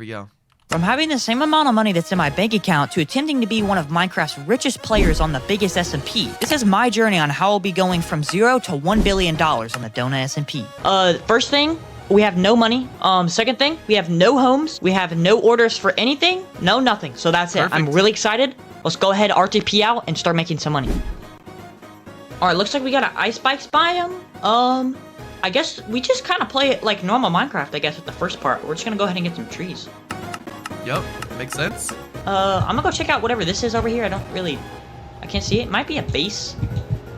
we go. From having the same amount of money that's in my bank account to attempting to be one of Minecraft's richest players on the biggest SMP. This is my journey on how I'll be going from 0 to $1 billion on the Donut SMP. First thing, we have no money. Second thing, we have no homes. We have no orders for anything. No, nothing. So that's it. I'm really excited. Let's go ahead, RTP out, and start making some money. Alright, looks like we got an ice bikes biome. I guess we just kind of play it like normal Minecraft, I guess, at the first part. We're just gonna go ahead and get some trees. Yep, makes sense. I'm gonna go check out whatever this is over here. I can't see it. It might be a base.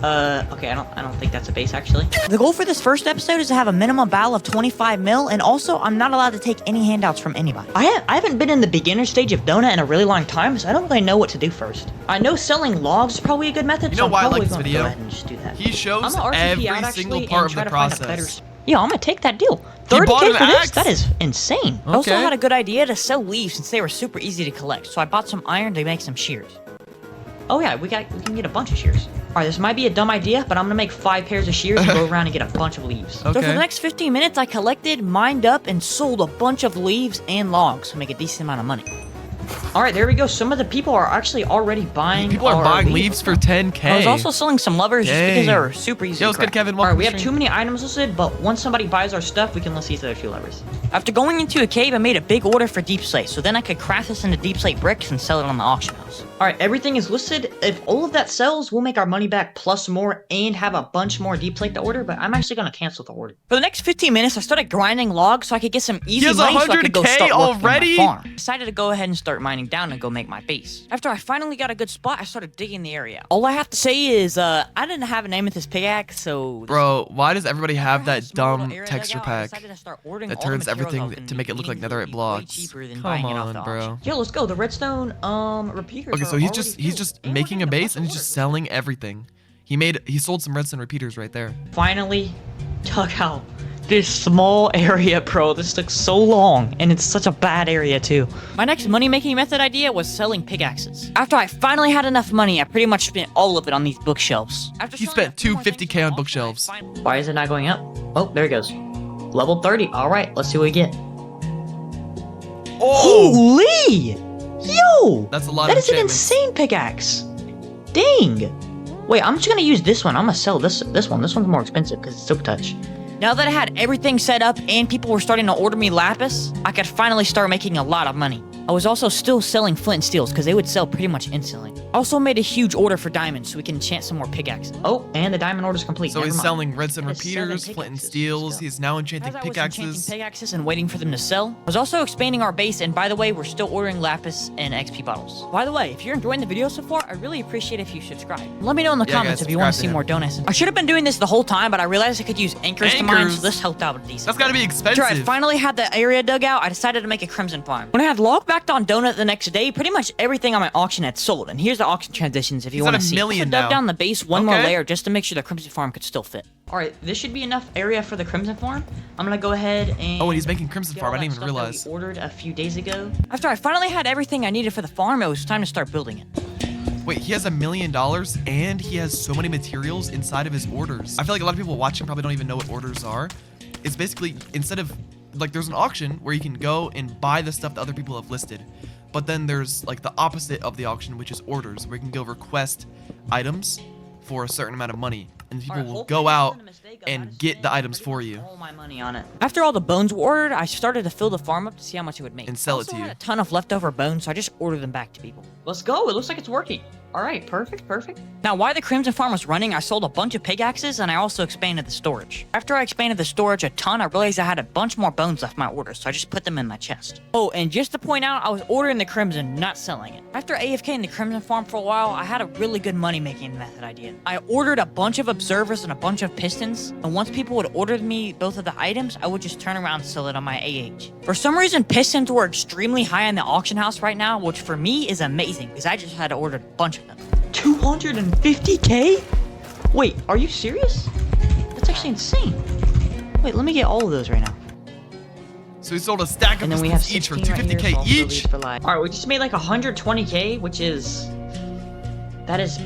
Okay, I don't think that's a base, actually. The goal for this first episode is to have a minimum battle of 25 mil, and also, I'm not allowed to take any handouts from anybody. I haven't been in the beginner stage of Donut in a really long time, so I don't really know what to do first. I know selling logs is probably a good method, you know so why I'm I probably like this gonna video? go ahead and just do that. He shows I'm gonna RTP out, every single part of the process. Yeah, I'm gonna take that deal. 30K for this? That is insane. I also had a good idea to sell leaves since they were super easy to collect, so I bought some iron to make some shears. Oh yeah, we can get a bunch of shears. Alright, this might be a dumb idea, but I'm gonna make 5 pairs of shears and go around and get a bunch of leaves. So for the next 15 minutes, I collected, mined up, and sold a bunch of leaves and logs to make a decent amount of money. Alright, there we go. Some of the people are actually already buying. People are buying leaves for 10K. I was also selling some lovers just because they were super easy to craft. Good, Kevin. Alright, we have too many items listed, but once somebody buys our stuff, we can list these other 2 lovers. After going into a cave, I made a big order for deep slate, so then I could craft this into deep slate bricks and sell it on the auction house. Alright, everything is listed. If all of that sells, we'll make our money back plus more and have a bunch more deep slate to order, but I'm actually gonna cancel the order. For the next 15 minutes, I started grinding logs so I could get some easy money so I could go start working on my farm. I decided to go ahead and start mining down and go make my base. After I finally got a good spot, I started digging the area. All I have to say is, I didn't have a name with this pickaxe, so... Bro, why does everybody have that dumb texture pack that turns everything to make it look like netherite blocks? Come on, bro. Yo, let's go. The redstone, repeaters. Okay, so he's just making a base and he's just selling everything. He sold some redstone repeaters right there. Finally dug out this small area, bro. This took so long, and it's such a bad area, too. My next money-making method idea was selling pickaxes. After I finally had enough money, I pretty much spent all of it on these bookshelves. He spent 250K on bookshelves. Why is it not going up? Oh, there it goes. Level 30. All right, let's see what we get. Oh! Holy! Yo! That's a lot That of is an insane pickaxe. Dang. Wait, I'm just gonna use this one. I'm gonna sell this one. This one's more expensive because it's silk touch. Now that I had everything set up and people were starting to order me lapis, I could finally start making a lot of money. I was also still selling flint and steels because they would sell pretty much instantly. I also made a huge order for diamonds so we can enchant some more pickaxes. Oh, and the diamond order's complete. So he's selling redstone repeaters, flint and steels. He's now enchanting pickaxes. And waiting for them to sell. I was also expanding our base, and by the way, we're still ordering lapis and XP bottles. By the way, if you're enjoying the video so far, I'd really appreciate if you subscribe. Let me know in the comments if you want to see more donuts. I should have been doing this the whole time, but I realized I could use anchors to mine, so this helped out a decent. That's gotta be expensive. After I finally had the area dug out, I decided to make a crimson farm. When I had log backed on Donut the next day, pretty much everything on my auction had sold, and here's the auction transitions if you want to see. I dug down the base one more layer just to make sure the crimson farm could still fit. Alright, this should be enough area for the crimson farm. I'm gonna go ahead and... Oh, and he's making crimson farm. I didn't even realize. We ordered a few days ago. After I finally had everything I needed for the farm, it was time to start building it. Wait, he has $1 million and he has so many materials inside of his orders. I feel like a lot of people watching probably don't even know what orders are. It's basically, instead of, like, there's an auction where you can go and buy the stuff that other people have listed. But then there's like the opposite of the auction, which is orders, where you can go request items for a certain amount of money, and people will go out and get the items for you. All my money on it. After all the bones were ordered, I started to fill the farm up to see how much it would make. And sell it to you. I had a ton of leftover bones, so I just ordered them back to people. Let's go. It looks like it's working. All right, perfect. Now, while the Crimson Farm was running, I sold a bunch of pickaxes, and I also expanded the storage. After I expanded the storage a ton, I realized I had a bunch more bones left in my order, so I just put them in my chest. Oh, and just to point out, I was ordering the Crimson, not selling it. After AFK in the Crimson Farm for a while, I had a really good money-making method idea. I ordered a bunch of observers and a bunch of pistons, and once people would order me both of the items, I would just turn around and sell it on my AH. For some reason, pistons were extremely high in the auction house right now, which for me is amazing, because I just had to order a bunch of them. 250K? Wait, are you serious? That's actually insane. Wait, let me get all of those right now. So we sold a stack of pistons each for 250K each? Alright, we just made like 120K, which is... That is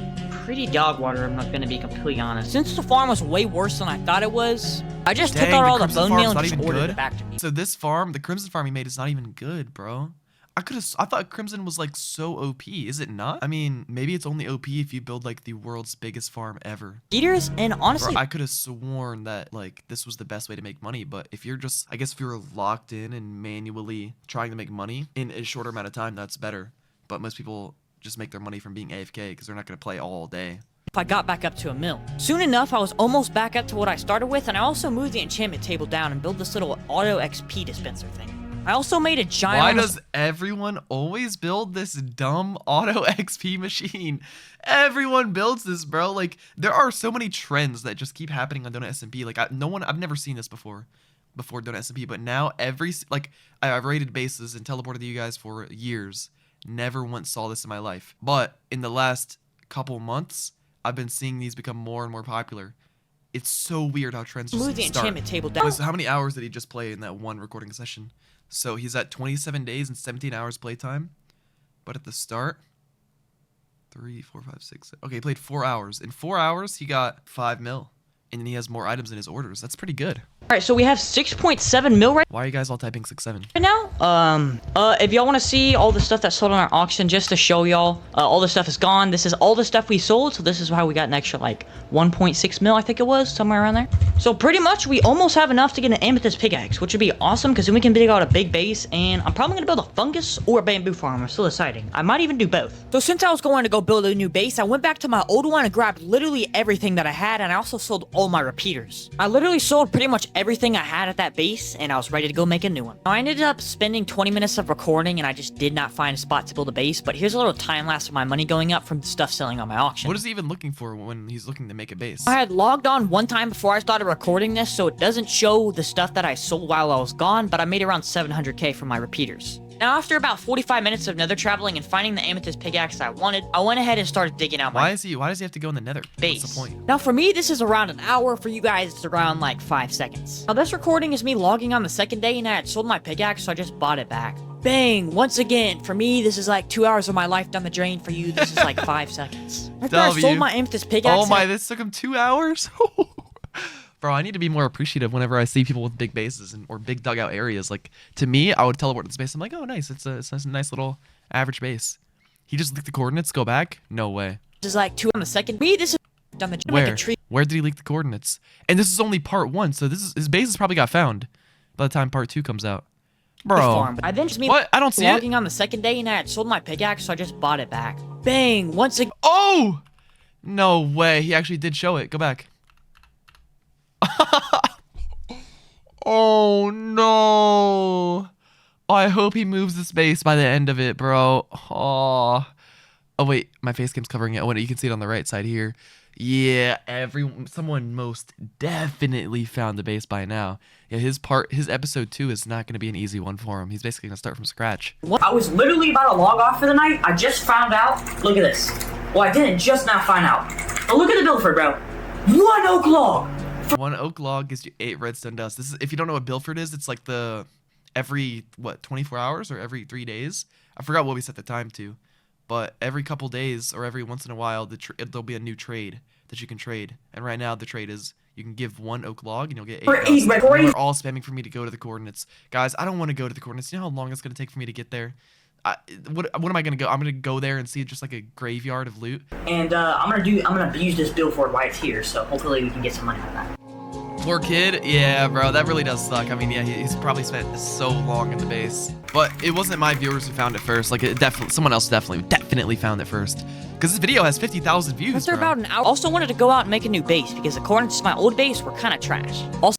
pretty dog water, I'm not gonna be completely honest. Since the farm was way worse than I thought it was, I just took Dang, out all the Crimson bone Farm's meal and not just even ordered good? it back to me. So this farm, the Crimson farm he made is not even good, bro. I thought Crimson was like so OP. Is it not? I mean, maybe it's only OP if you build like the world's biggest farm ever. Eaters, and honestly, Bro, I could have sworn that like this was the best way to make money, but if you're just, I guess if you're locked in and manually trying to make money in a shorter amount of time, that's better. But most people just make their money from being AFK because they're not going to play all day. if I got back up to a mill. Soon enough, I was almost back up to what I started with, and I also moved the enchantment table down and built this little auto XP dispenser thing. I also made a giant... Why does everyone always build this dumb auto XP machine? Everyone builds this, bro. Like, there are so many trends that just keep happening on Donut SMP. Like, I've never seen this before Donut SMP, but now I've raided bases and teleported you guys for years. Never once saw this in my life. But in the last couple months, I've been seeing these become more and more popular. It's so weird how trends just Move the start. enchantment table down. How many hours did he just play in that one recording session? So he's at 27 days and 17 hours playtime. But at the start, 3, 4, 5, 6. Okay, he played 4 hours. In 4 hours, he got 5 mil. And then he has more items in his orders. That's pretty good. All right, so we have 6.7 mil right Why are you guys all typing 6-7? now. If y'all want to see all the stuff that sold on our auction, just to show y'all, all the stuff is gone. This is all the stuff we sold, so this is how we got an extra, like, 1.6 mil, I think it was, somewhere around there. So pretty much, we almost have enough to get an amethyst pickaxe, which would be awesome, because then we can dig out a big base, and I'm probably going to build a fungus or a bamboo farm. I'm still deciding. I might even do both. So since I was going to go build a new base, I went back to my old one and grabbed literally everything that I had, and I also sold all my repeaters. I literally sold pretty much everything I had at that base, and I was ready to go make a new one. Now, I ended up spending 20 minutes of recording, and I just did not find a spot to build a base, but here's a little time lapse of my money going up from stuff selling on my auction. What is he even looking for when he's looking to make a base? I had logged on one time before I started recording this, so it doesn't show the stuff that I sold while I was gone, but I made around 700k from my repeaters. Now, after about 45 minutes of nether traveling and finding the amethyst pickaxe I wanted, I went ahead and started digging out my Why does he have to go in the nether? base. What's the point? Now, for me, this is around an hour. For you guys, it's around like 5 seconds. Now, this recording is me logging on the second day, and I had sold my pickaxe, so I just bought it back. Bang! Once again, for me, this is like 2 hours of my life down the drain. For you, this is like 5 seconds. After I sold my amethyst pickaxe... Oh my, this took him 2 hours? Bro, I need to be more appreciative whenever I see people with big bases or big dugout areas. Like, to me, I would teleport to the space. I'm like, oh, nice. It's a nice little average base. He just leaked the coordinates. Go back? No way. This is like 2 on the second. Me, this is down the drain. Where? Like a tree. Where did he leak the coordinates? And this is only part 1, so his base has probably got found by the time part 2 comes out. Bro. Farm. I then just me What? I don't see logging it. on the second day, and I had sold my pickaxe, so I just bought it back. Bang! Once again. Oh! No way. He actually did show it. Go back. Oh no! I hope he moves the space by the end of it, bro. Oh wait, my face cam's covering it. Oh, wait, you can see it on the right side here. Yeah, someone most definitely found the base by now. Yeah, his episode 2 is not going to be an easy one for him. He's basically going to start from scratch. I was literally about to log off for the night. I just found out. Look at this. Well, I didn't just now find out. But look at the build for it, bro. 1 oak log. 1 oak log gives you 8 redstone dust. This is, if you don't know what Bilford is, it's like every 24 hours or every 3 days. I forgot what we set the time to, but every couple days or every once in a while, there'll be a new trade that you can trade. And right now, the trade is you can give 1 oak log and you'll get 8 dust. They're all spamming for me to go to the coordinates, guys. I don't want to go to the coordinates. You know how long it's gonna take for me to get there? What am I gonna go? I'm gonna go there and see just like a graveyard of loot. And I'm gonna use this build for while it's here, so hopefully we can get some money out of that. Poor kid. Yeah, bro, that really does suck. I mean, yeah, he's probably spent so long in the base, but it wasn't my viewers who found it first. Like, someone else definitely found it first. Because this video has 50,000 views. After about an hour, also wanted to go out and make a new base because the coordinates to my old base were kind of trash. Also,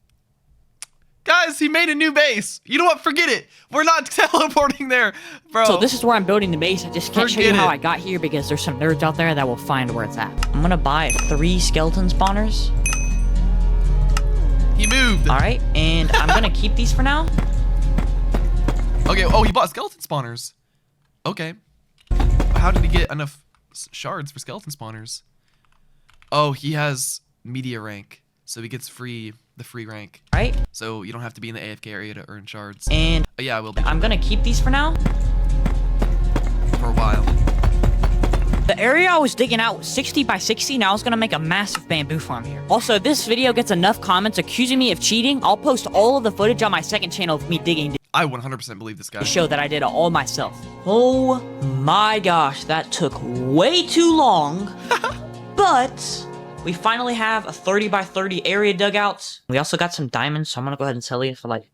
guys, he made a new base. You know what? Forget it. We're not teleporting there, bro. so this is where I'm building the base. I just can't show you how I got here because there's some nerds out there that will find where it's at. I'm gonna buy 3 skeleton spawners. He moved. All right, and I'm gonna keep these for now. Okay. Oh, he bought skeleton spawners. Okay. How did he get enough shards for skeleton spawners? Oh, he has media rank, so he gets the free rank. Right. So you don't have to be in the AFK area to earn shards. And yeah, I will be. I'm gonna keep these for now. For a while. The area I was digging out was 60 by 60, and I was gonna make a massive bamboo farm here. Also, if this video gets enough comments accusing me of cheating, I'll post all of the footage on my second channel of me digging I 100% believe this guy. to show that I did it all myself. Oh my gosh, that took way too long. But we finally have a 30 by 30 area dugout. We also got some diamonds, so I'm gonna go ahead and sell you for like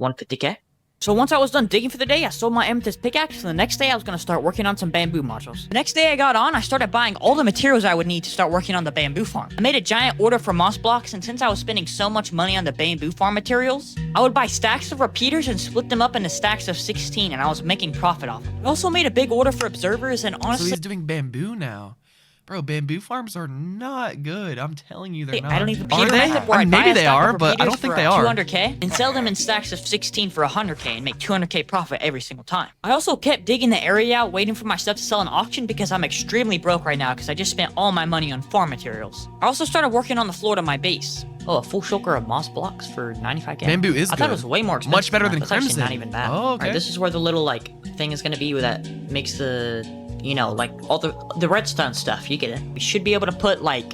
150k. So once I was done digging for the day, I sold my amethyst pickaxe, and the next day I was gonna start working on some bamboo modules. The next day I got on, I started buying all the materials I would need to start working on the bamboo farm. I made a giant order for moss blocks, and since I was spending so much money on the bamboo farm materials, I would buy stacks of repeaters and split them up into stacks of 16, and I was making profit off it. I also made a big order for observers, and honestly, So he's doing bamboo now. Bro, bamboo farms are not good. I'm telling you, they're not. I don't even Are they? method where I mean, buy maybe a they stack are, of but I repeaters don't think for, they are. 200k and sell them in stacks of 16 for 100k and make 200k profit every single time. I also kept digging the area out, waiting for my stuff to sell in auction because I'm extremely broke right now because I just spent all my money on farm materials. I also started working on the floor to my base. Oh, a full shulker of moss blocks for 95k. Bamboo is I good. thought it was way more expensive. Much better than That's actually crimson. not even bad. Oh, okay. Alright, this is where the little like thing is gonna be that makes the, you know, like all the redstone stuff. You get it. We should be able to put like,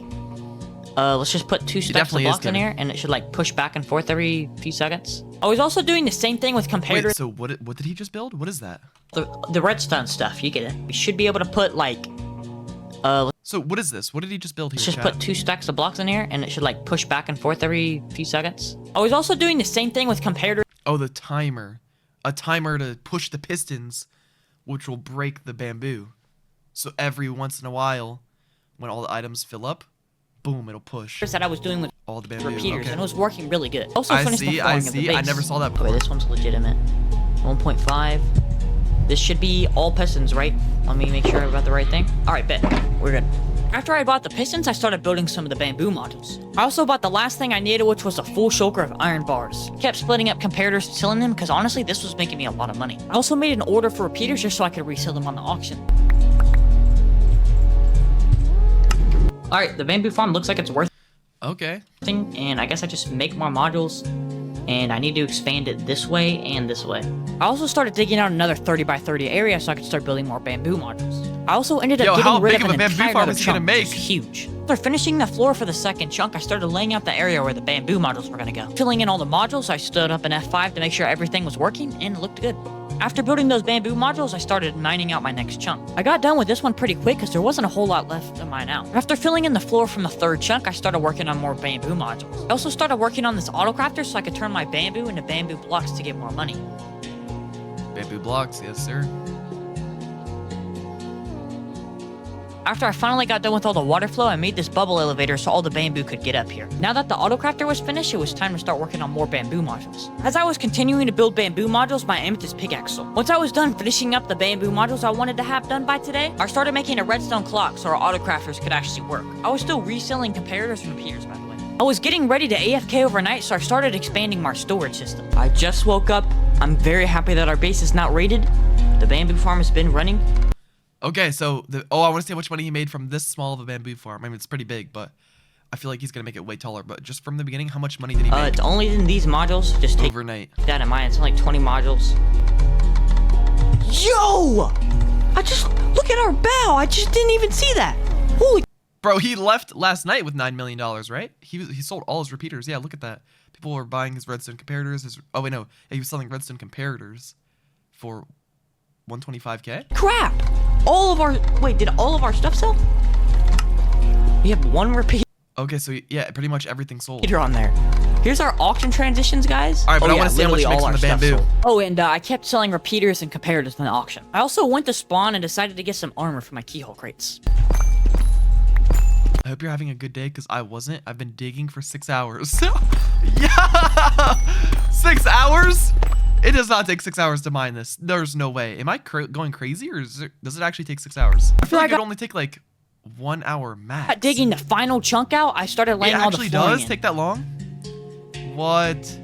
let's just put 2 stacks of definitely is blocks in good. here, and it should like push back and forth every few seconds. I was also doing the same thing with comparators. Wait, so what did he just build? What is that? The redstone stuff. You get it. We should be able to put like, So what is this? What did he just build here, let's just chat? put 2 stacks of blocks in here, and it should like push back and forth every few seconds. I was also doing the same thing with comparators. Oh, the timer. A timer to push the pistons, which will break the bamboo. So every once in a while, when all the items fill up, boom, it'll push That I was doing with all the bamboo. repeaters, Okay. and it was working really good. Also I finished the see, flooring I of the see. base. I never saw that Okay, before. this one's legitimate. 1.5. This should be all pistons, right? Let me make sure I got the right thing. All right, bet. We're good. After I bought the pistons, I started building some of the bamboo modules. I also bought the last thing I needed, which was a full shulker of iron bars. Kept splitting up comparators and selling them because honestly, this was making me a lot of money. I also made an order for repeaters just so I could resell them on the auction. All right, the bamboo farm looks like it's worth Okay. thing, and I guess I just make more modules, and I need to expand it this way and this way. I also started digging out another 30 by 30 area so I could start building more bamboo modules. I also ended up Yo, getting how rid big of of an a bamboo entire farm other is he gonna chunk, make? which is huge. After finishing the floor for the second chunk, I started laying out the area where the bamboo modules were gonna go. Filling in all the modules, I stood up in F5 to make sure everything was working, and it looked good. After building those bamboo modules, I started mining out my next chunk. I got done with this one pretty quick because there wasn't a whole lot left to mine out. After filling in the floor from the third chunk, I started working on more bamboo modules. I also started working on this auto crafter so I could turn my bamboo into bamboo blocks to get more money. Bamboo blocks, yes, sir. After I finally got done with all the water flow, I made this bubble elevator so all the bamboo could get up here. Now that the autocrafter was finished, it was time to start working on more bamboo modules. As I was continuing to build bamboo modules, my amethyst pickaxe sold. Once I was done finishing up the bamboo modules I wanted to have done by today, I started making a redstone clock so our autocrafters could actually work. I was still reselling comparators and repeaters, by the way. I was getting ready to AFK overnight, so I started expanding my storage system. I just woke up. I'm very happy that our base is not raided. The bamboo farm has been running. Okay, so I want to see how much money he made from this small of a bamboo farm. I mean, it's pretty big, but I feel like he's gonna make it way taller. But just from the beginning, how much money did he make It's only in these modules. Just take overnight? that in mind. It's only like 20 modules. Yo! I just look at our bow. I just didn't even see that. Holy! Bro, he left last night with $9 million, right? He sold all his repeaters. Yeah, look at that. People were buying his redstone comparators. Oh wait, no, yeah, he was selling redstone comparators for 125k. Crap! Did all of our stuff sell? We have one repeater Okay, so yeah, pretty much everything sold. on there. Here's our auction transitions, guys. All right, but Oh, I want to see how much he literally makes all from the our stuff bamboo. sold. Oh, and I kept selling repeaters and comparators in the auction. I also went to spawn and decided to get some armor for my keyhole crates. I hope you're having a good day, because I wasn't. I've been digging for 6 hours. Yeah! 6 hours? It does not take 6 hours to mine this. There's no way. Am I going crazy, or does it actually take 6 hours? I feel like it would only take like 1 hour max. Digging the final chunk out, I started laying It all the actually flooring does in. take that long? What?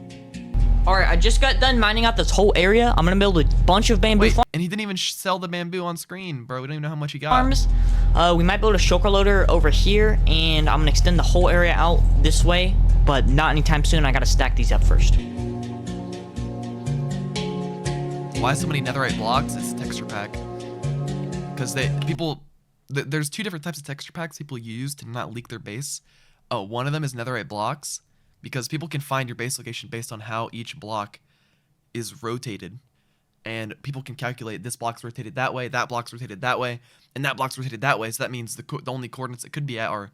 Alright, I just got done mining out this whole area. I'm gonna build a bunch of bamboo Wait, and he didn't even sell the bamboo on screen, bro. We don't even know how much he got. farms. We might build a shulker loader over here, and I'm gonna extend the whole area out this way, but not anytime soon. I gotta stack these up first. Why so many netherite blocks? It's a texture pack. Because there's two different types of texture packs people use to not leak their base. One of them is netherite blocks, because people can find your base location based on how each block is rotated. And people can calculate this block's rotated that way, that block's rotated that way, and that block's rotated that way. So that means the only coordinates it could be at are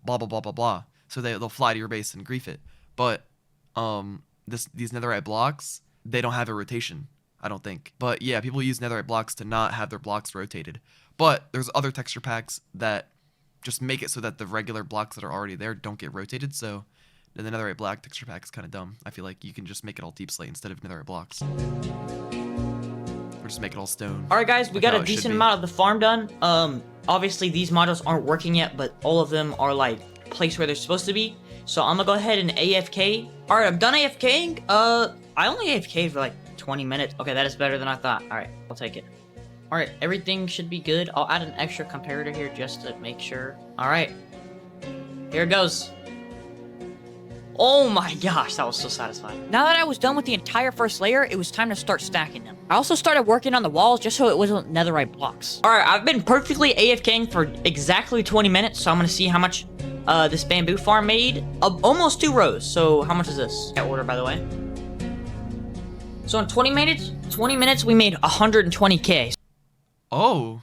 blah, blah, blah, blah, blah. So they'll fly to your base and grief it. But these netherite blocks, they don't have a rotation, I don't think. But yeah, people use netherite blocks to not have their blocks rotated. But there's other texture packs that just make it so that the regular blocks that are already there don't get rotated. So the netherite block texture pack is kind of dumb. I feel like you can just make it all deep slate instead of netherite blocks. Or just make it all stone. Alright guys, we got a decent amount of the farm done. Obviously these modules aren't working yet, but all of them are like placed where they're supposed to be. So I'm gonna go ahead and AFK. Alright, I'm done AFKing. I only AFK'd for like 20 minutes. Okay, that is better than I thought. Alright, I'll take it. Alright, everything should be good. I'll add an extra comparator here just to make sure. Alright. Here it goes. Oh my gosh, that was so satisfying. Now that I was done with the entire first layer, it was time to start stacking them. I also started working on the walls just so it wasn't netherite blocks. Alright, I've been perfectly AFKing for exactly 20 minutes, so I'm gonna see how much this bamboo farm made. Almost 2 rows, so how much is this? That order, by the way. So in 20 minutes, we made 120k. Oh,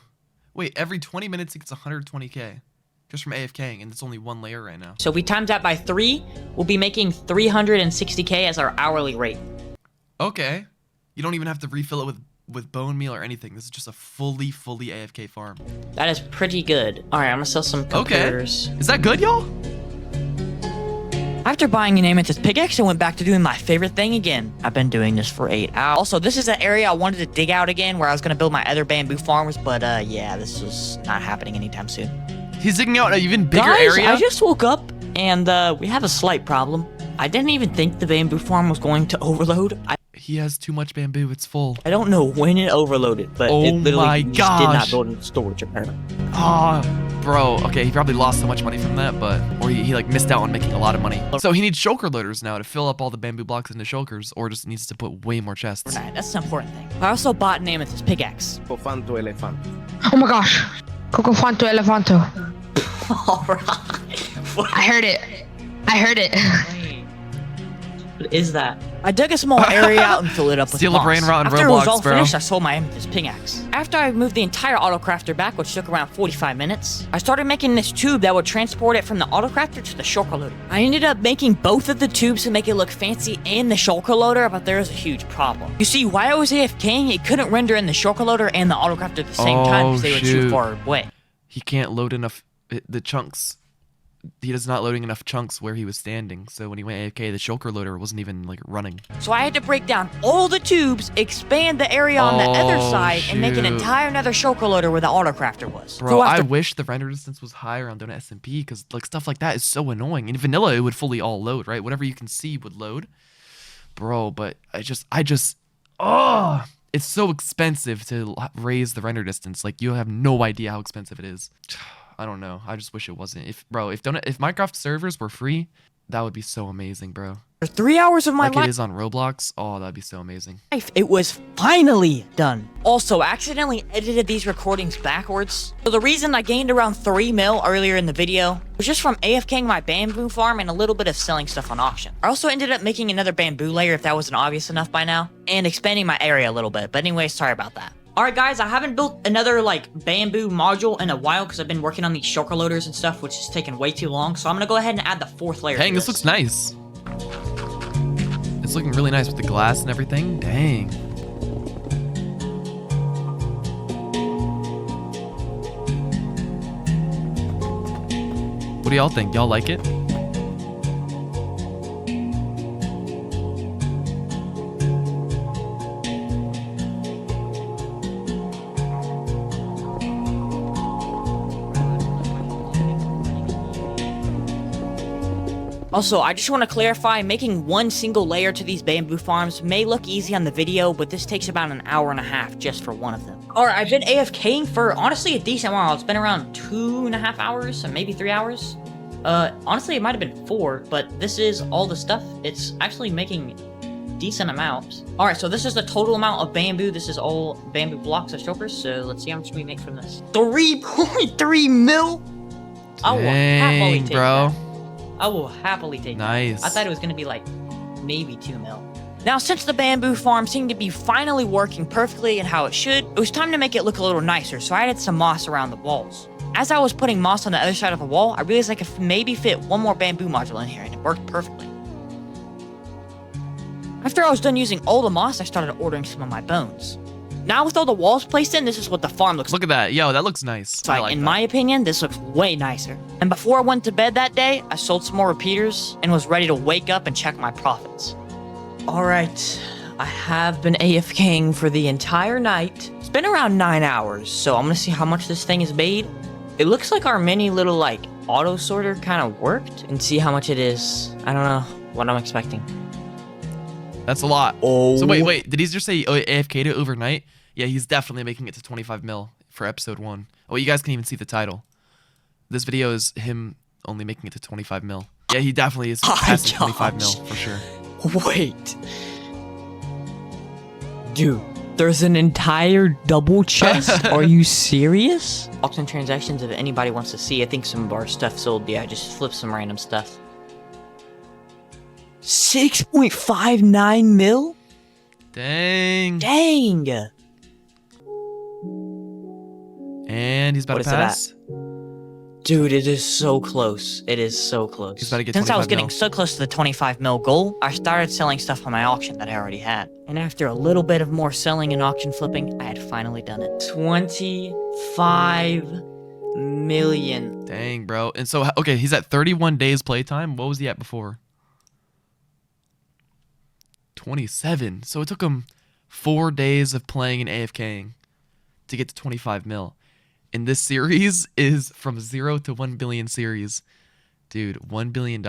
wait, every 20 minutes it gets 120k. Just from AFKing, and it's only 1 layer right now. So if we times that by 3, we'll be making 360k as our hourly rate. Okay. You don't even have to refill it with bone meal or anything. This is just a fully AFK farm. That is pretty good. Alright, I'm gonna sell some comparators. Okay. Is that good, y'all? After buying an amethyst pickaxe, I went back to doing my favorite thing again. I've been doing this for 8 hours. Also, this is the area I wanted to dig out again where I was gonna build my other bamboo farms, but yeah, this was not happening anytime soon. He's digging out an even bigger Guys, area? I just woke up and we have a slight problem. I didn't even think the bamboo farm was going to overload. He has too much bamboo, it's full. I don't know when it overloaded, but it literally just did not build into storage apparently. Ah, bro. Okay, he probably lost so much money from that, or he like missed out on making a lot of money. So he needs shulker loaders now to fill up all the bamboo blocks into shulkers, or just needs to put way more chests. Right, that's the important thing. I also bought an amethyst pickaxe. Elefanto, elefante. Oh my gosh. Cocofanto elefanto. Alright. I heard it. I heard it. What is that? I dug a small area out and filled it up with Steal moss. a brain rot in After it was Roblox, all bro. finished, I sold my amethyst pickaxe. After I moved the entire autocrafter back, which took around 45 minutes, I started making this tube that would transport it from the autocrafter to the shulker loader. I ended up making both of the tubes to make it look fancy and the shulker loader, but there was a huge problem. You see, while I was AFKing, it couldn't render in the shulker loader and the autocrafter at the same time because they were too far away. He can't load enough the chunks. He was not loading enough chunks where he was standing, so when he went AFK, the shulker loader wasn't even like running. So I had to break down all the tubes, expand the area on the other side, and make an entire another shulker loader where the autocrafter was. Bro, I wish the render distance was higher on Donut SMP, because like stuff like that is so annoying. In vanilla, it would fully all load, right? Whatever you can see would load. Bro, but I just, it's so expensive to raise the render distance. Like, you have no idea how expensive it is. I don't know. I just wish it wasn't. If Minecraft servers were free, that would be so amazing, bro. For 3 hours of my life, like it is on Roblox. Oh, that'd be so amazing. It was finally done. Also, I accidentally edited these recordings backwards. So the reason I gained around 3 mil earlier in the video was just from AFKing my bamboo farm and a little bit of selling stuff on auction. I also ended up making another bamboo layer if that wasn't obvious enough by now, and expanding my area a little bit. But anyway, sorry about that. Alright guys, I haven't built another like bamboo module in a while because I've been working on these shulker loaders and stuff, which has taken way too long. So I'm gonna go ahead and add the 4th layer. Dang, this looks nice. It's looking really nice with the glass and everything. Dang. What do y'all think? Y'all like it? Also, I just want to clarify, making one single layer to these bamboo farms may look easy on the video, but this takes about an hour and a half just for one of them. Alright, I've been AFKing for honestly a decent while. It's been around 2.5 hours, or maybe 3 hours. Honestly, it might have been 4, but this is all the stuff. It's actually making decent amount. All right, so this is the total amount of bamboo. This is all bamboo blocks of shulkers. So let's see how much we make from this. 3.3 mil. I will happily take bro. that. I will happily take Nice. that. I thought it was gonna be like maybe 2 mil. Now, since the bamboo farm seemed to be finally working perfectly and how it should, it was time to make it look a little nicer, so I added some moss around the walls. As I was putting moss on the other side of the wall, I realized I could maybe fit one more bamboo module in here, and it worked perfectly. After I was done using all the moss, I started ordering some of my bones. Now with all the walls placed in, this is what the farm looks like. Look at that. Yo, that looks nice. I like in that. my opinion, this looks way nicer. And before I went to bed that day, I sold some more repeaters and was ready to wake up and check my profits. Alright, I have been AFKing for the entire night. It's been around 9 hours, so I'm gonna see how much this thing is made. It looks like our mini little, like, auto sorter kind of worked, and see how much it is. I don't know what I'm expecting. That's a lot. Oh. So wait, did he just say AFK'd it overnight? Yeah, he's definitely making it to 25 mil for episode 1. Oh, you guys can even see the title. This video is him only making it to 25 mil. Yeah, he definitely is passing 25 mil for sure. Wait. Dude, there's an entire double chest? Are you serious? Auction transactions, if anybody wants to see. I think some of our stuff sold. Yeah, I just flipped some random stuff. 6.59 mil? Dang. Dang. And he's about What to is it pass. Dude, it is so close. It is so close. He's about to get Since I was 25 getting mil. so close to the 25 mil goal, I started selling stuff on my auction that I already had. And after a little bit of more selling and auction flipping, I had finally done it. 25 million. Dang, bro. And so, okay, he's at 31 days playtime. What was he at before? 27. So it took him 4 days of playing and AFKing to get to 25 mil. And this series is from 0 to 1 billion series. Dude, $1 billion.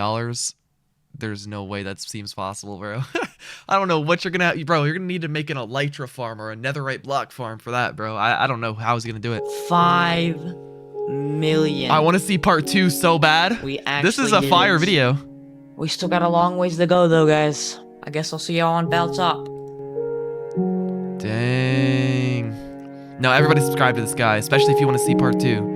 There's no way that seems possible, bro. I don't know what you're gonna have. Bro, you're gonna need to make an elytra farm or a netherite block farm for that, bro. I don't know how he's gonna do it. 5 million. I want to see part 2 so bad. We actually This is a did fire it. video. We still got a long ways to go, though, guys. I guess I'll see y'all on Bell Top. Dang. Now everybody subscribe to this guy, especially if you want to see part 2.